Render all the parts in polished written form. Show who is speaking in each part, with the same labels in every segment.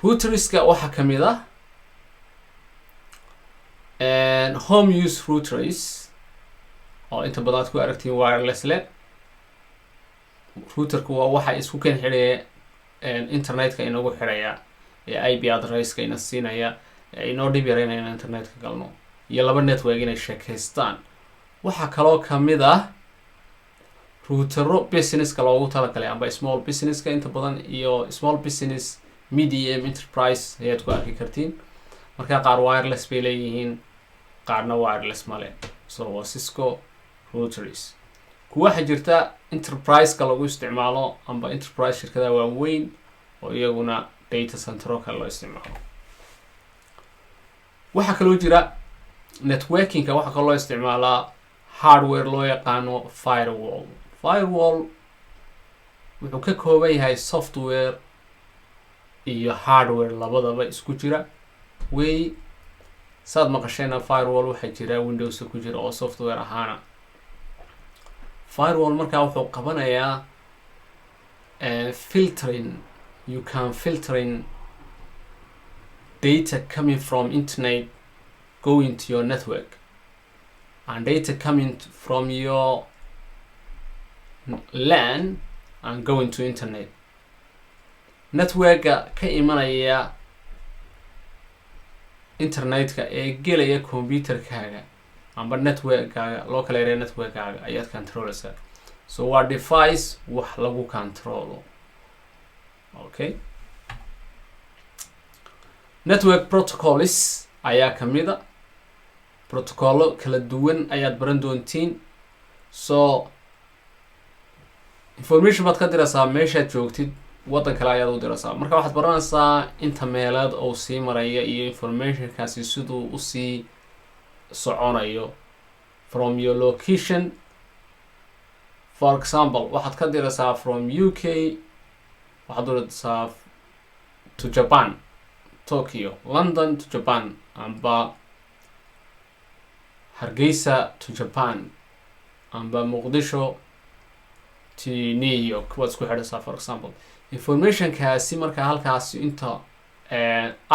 Speaker 1: routerska waxa kamid ah home use routers oo inta badan aad ku aragtiin wireless leh. routerku waa waxa isku keen xidhaya internetka inagu xidhaya ee IP addresska ina siinaya inoo dhib yareynaya in internetka galno iyo laba network inay sheekaystaan. waxa kaloo kamid ah routero businesska loogu talagalay amba small businesska inta badan iyo small business medium enterprise ayaad ku arki kartiin. marka qaar wireless bay leeyihiin qaarna wireless male. so Cisco routers kuwa waxa jirta enterprise-ka lagu isticmaalo amba enterprise shirkadaha waaweyn oo iyaguna data center kale loo isticmaalo. waxa kaloo jira networking-ka waxa kaloo loo isticmaalaa hardware loo yaqaano firewall. firewall wuxuu ka kooban yahay software iyo hardware labadaba isku jira. way saad maqashayna firewall waxa jira Windows ku jira oo software ahaana. firewall markaa wuxuu qabanayaa filtering. you can filtering data coming from internet going to your network and data coming from your LAN and going to internet. networka ka imanaya internetka ee gelaya computerkaaga amba networkaaga local area networkaaga ayaad controlaysaa. so waa device wax lagu controlo. okay, network protocols ayaa kamida. protocolo kala duwan ayaad baran doontiin. so information baad ka diraysaa meeshaad joogtid waddan kale ayaad u diraysaa. marka waxaad baranaysaa inta meelaad oo sii maraya iyo informationkaasi siduu usii soconayo from your location. for example waxaad ka diraysaa from UK waxaad diraysaa to Japan, Tokyo, London to Japan, amba Hargeysa to Japan, amba Mogadishu to New York. waad isku xidhaysaa for example. informationkaasi markaa halkaasi inta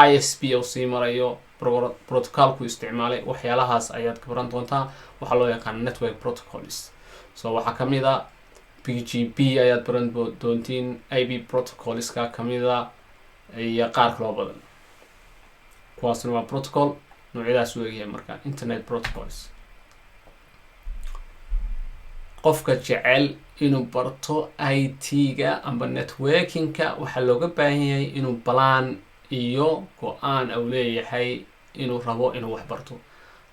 Speaker 1: ISP oo sii marayo protocolku isticmaalay waxyaalahaas ayaad ka baran doontaa. waxaa loo yaqaan network protocols. so waxaa kamid ah BGP ayaad baran doontiin, IP protocolska kamid ah iyo qaar kaloo badan. kuwaasna waa protocol noocyadaas u egyahay marka internet protocols. qofka jecel inuu barto IT-ga amba networking-ka waxaa looga baahan yahay inuu plan iyo go-aan uu leeyahay inuu rabo inuu wax barto.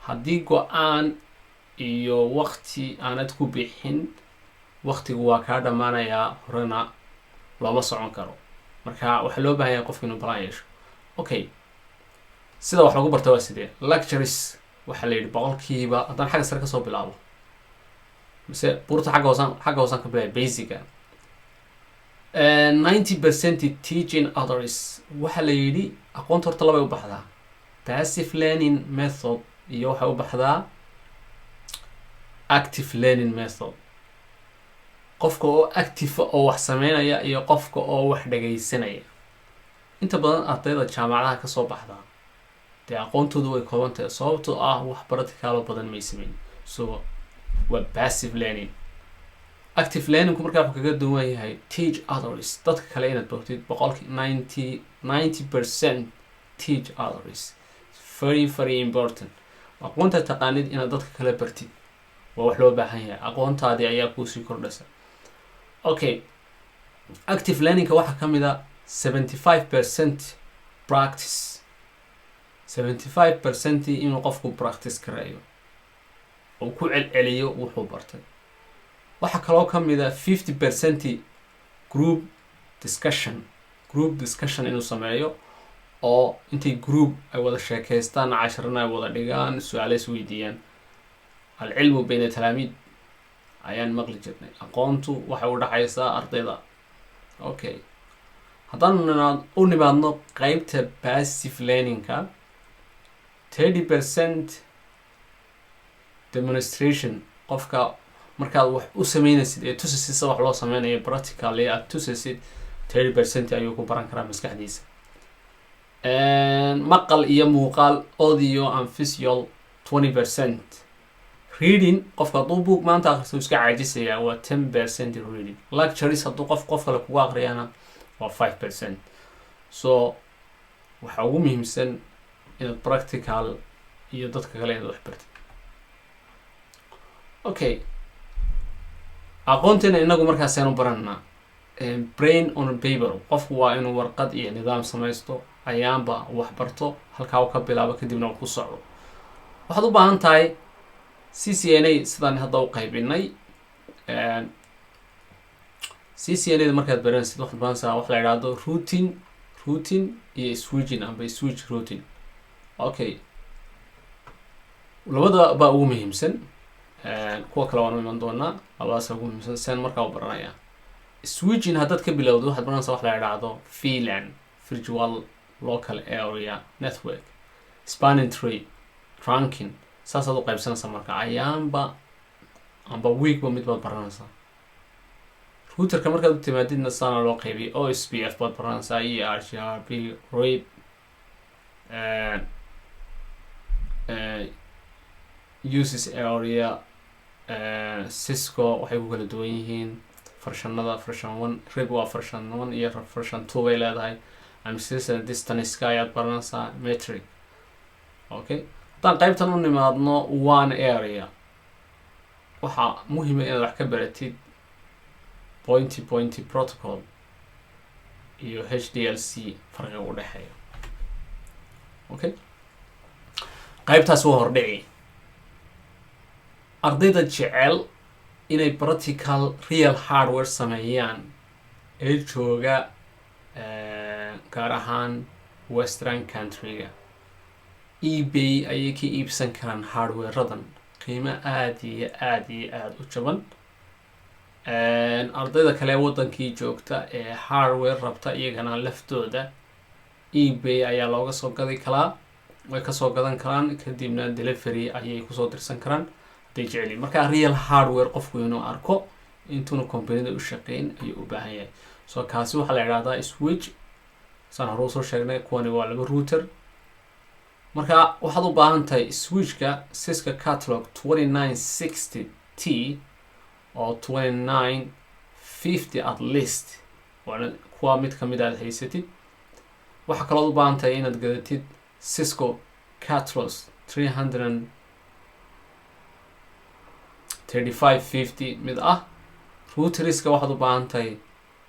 Speaker 1: haddii go-aan iyo waqti aanad ku bixin waqtigu waa kaa dhamaanayaa horena looma socon karo. marka waxaa loo baahan yahay qofka inuu plan yeesho. okay, sida wax lagu barto waa sidee. lectures waxaa la yidhi boqolkiiba haddaan xagga sare kasoo bilaabo mise buurta xagga hoosaan ka bilaabay basica 90% teaching others. waxaa la yidhi aqoonta horta labay u baxdaa, passive learning method iyo waxay u baxdaa active learning method. qofka oo active oo wax sameynaya iyo qofka oo wax dhagaysanaya. inta badan ardayda jaamacadaha kasoo baxdaa dee aqoontoodu way kooban tahay sababtoo ah wax practical badan may sameyn. so waa passive learning. active learningku markaa wuxuu kaga duwan yahay teach others. dadka kale inaad bartid boqolkii 90% teach others. very important. aqoonta taqaanid inaad dadka kale bartid waa wax loo baahan yahay. aqoontaadii ayaa kuusii kordhaysa. okay, active learningka waxaa kamid ah 75% practice. 75% inuu qofku practice kareeyo oo ku celceliyo wuxuu bartay. waxaa kaloo kamid ah 50% group discussion inuu sameeyo oo intay group ay wada sheekaystaan casharana ay wada dhigaan su-aalo isweydiiyaan. alcilmu bayna talaamiid ayaan maqli jirnay. aqoontu waxay u dhaxaysaa ardayda. okay, haddaan u nimaadno qeybta passive learningka 30% demonstration. qofka markaad wax u sameynaysid ee tusaysid wax loo sameynayo practically aad tusaysid 30% ayuu ku baran karaa maskaxdiisa. maqal iyo muuqaal audio and visual 20%. reading qofka hadduu book maanta akhristo iska caajisaya waa 10% reading. lectures hadduu qof kale kugu akhriyana waa 5%. so waxa ugu muhiimsan inaad practical iyo dadka kale inaad wax bartid. okay, aqoonteena inagu markaas aynu baranaa brain on paper. qofku waa inuu warqad iyo nidaam samaysto, ayaanba wax barto, halkaa uu ka bilaabo kadibna uu ku socdo. waxaad u baahan tahay CCNA sidaan hadda u qaybinay. CCNA markaad baranaysid waxaad baranaysaa wax la yidhaahdo routing iyo switching amba switch routing. okay, labada baa ugu muhiimsan. kuwa kale waan u iman doonaa. labadaas ugu muhiimsan seen markaa u baranaya. switching haddaad ka bilowdo waxaad baranaysaa wax la yidhaahdo VLAN, virtual local area network, spanning tree, trunking. saasaad u qaybsanaysaa marka ayaanba amba weekba mid baad baranaysaa. routerka markaad u timaadidna saana loo qaybiyay OSPF baad baranaysaa, ERGRP, RAID, uses area, Cisco waxay ku kala duwan yihiin farshanada. version 1 RAID waa version 1 iyo version 2 bay leedahay. administration distance ayaad baranaysaa, metric. okay, haddaan qaybtan u nimaadno one area, waxaa muhiima inaad wax ka baratid point protocol iyo HDLC farqiga u dhexeeya. okay, qaybtaas waa hordhici. ardayda jecel inay practical real hardware sameeyaan ee jooga gaar ahaan western countryga, eBay ayay ka iibsan karaan hardware-radan qiimo aad iyo aad u jaban. ardayda kale wadankii joogta ee hardware rabta iyagana laftooda eBay ayaa looga soo gadi karaa, way kasoo gadan karaan kadibna delivery ayay kusoo dirsan karaan hadday jeceliin. marka real hardware qofku inuu arko intuuna companida u shaqeyn ayuu u baahan yahay. so kaasi waxaa la yidhahdaa switch. saan hore usoo sheegnay kuwani waa laba router. marka waxaad u baahan tahay switchka Cisco catalog 2960T oo 2950 at least, waana kuwa mid kamid aad haysatid. waxaa kaloo u baahan tahay inaad gadatid Cisco catalog 33550 mid ah. routerska waxaad u baahan tahay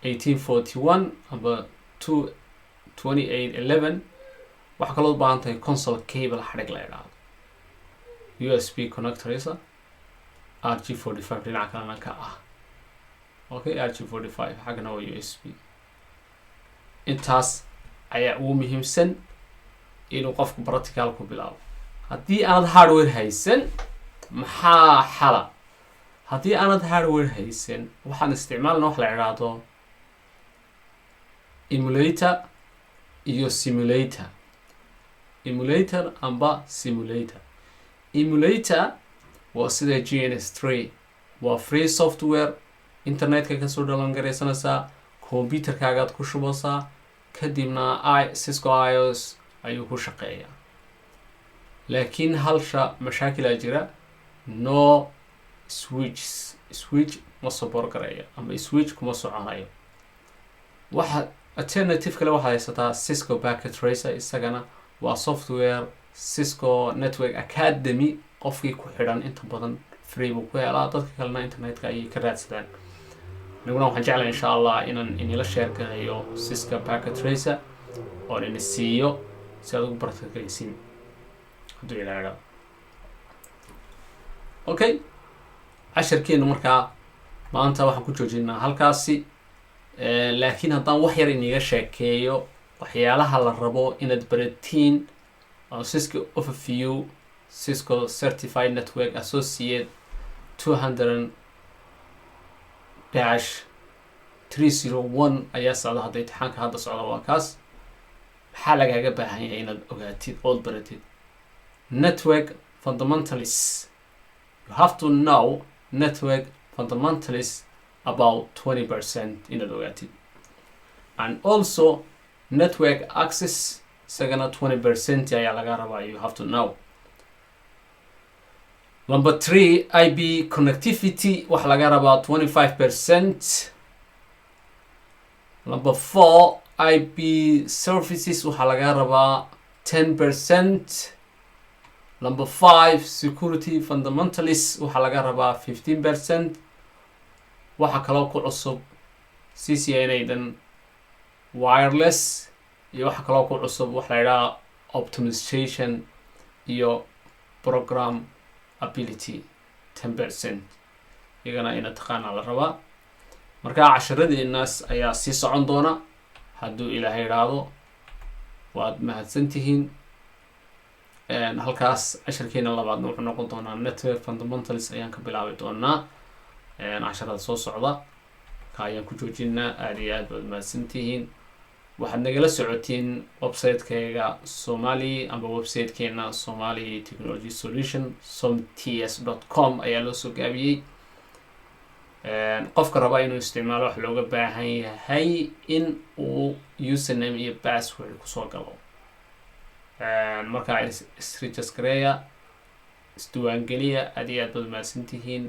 Speaker 1: 1841 amba 2811. waxaa kaloo u baahan tahay console cable xadhig la yidhaahdo, USB connectorisa, RG45 dhinaca kalena ka ah. okay, RG45 xaggana waa USB. intaas ayaa ugu muhiimsan inuu qofku practical ku bilaabo. haddii aanad hardware haysan maxaa xala? haddii aanad hardware haysan waxaan isticmaalna wax la yidhaahdo emulator iyo simulator. emulator amba simulator. emulator waa sida GNS3, waa free software, internetka kasoo dhalan garaysanaysaa, computerkaagaad ku shubaysaa, kadibna Cisco iOS ayuu ku shaqeeyaa. laakiin halsha mashaakilaa jira, no switch ma support garaya ama switch kuma soconayo. waxa alternative kale waxaad haysataa Cisco Packet Tracer. isagana waa software Cisco Network Academy qofkii ku xidhan inta badan free buu ku helaa, dadka kalena internetka ayay ka raadsadaan. aniguna waxaan jeclahay insha allah inaan inila share gareeyo Cisco Packet Tracer oo in siiyo si aad ugu bartagaysiin hadduu ilaaha. okay, casharkeenu markaa maanta waxaan ku joojinaa halkaasi. laakiin haddaan wax yar iniga sheekeeyo waxyaalaha la rabo inaad baratiin Cisco overview, Cisco Certified Network Associate 200-301 ayaa socda. hadda imtixaanka hadda socda waa kaas. maxaa lagaaga baahan yahay inaad ogaatid ood baratid? network fundamentalists. you have to know network fundamentalists about 20% inaad ogaatid, and also network access isagana 20% ayaa laga rabaa. You have to know. Number 3, IP connectivity waxa laga rabaa 25%. Number 4, IP services waxa laga rabaa 10%. Number 5, security fundamentalists waxa laga rabaa 15%. waxa kaloo ku cusub CCNA dan wireless iyo waxa kaloo ku cusub waxa la yiraahdaa optimization iyo program ability 10%. iyagana ina taqaana la rabaa. marka casharadiinaas ayaa sii socon doona hadduu ilaahay yiraahdo. waad mahadsantihiin. halkaas casharkeena labaadna wuxuu noqon doonaa network fundamentals ayaan ka bilaabi doonaa casharada soo socda. ka ayaan ku joojinaa. aad iyo aad baad mahadsantihiin. waxaad nagala socotiin website-kayga Somali amba website-keena Somali Technology Solution somts.com ayaa loo soo gaabiyey. qofka raba inuu isticmaalo wax looga baahan yahay in uu username iyo password kusoo galo. marka is register gareeya, isdiiwaangeliya. aad iyo aad baad mahadsantihiin.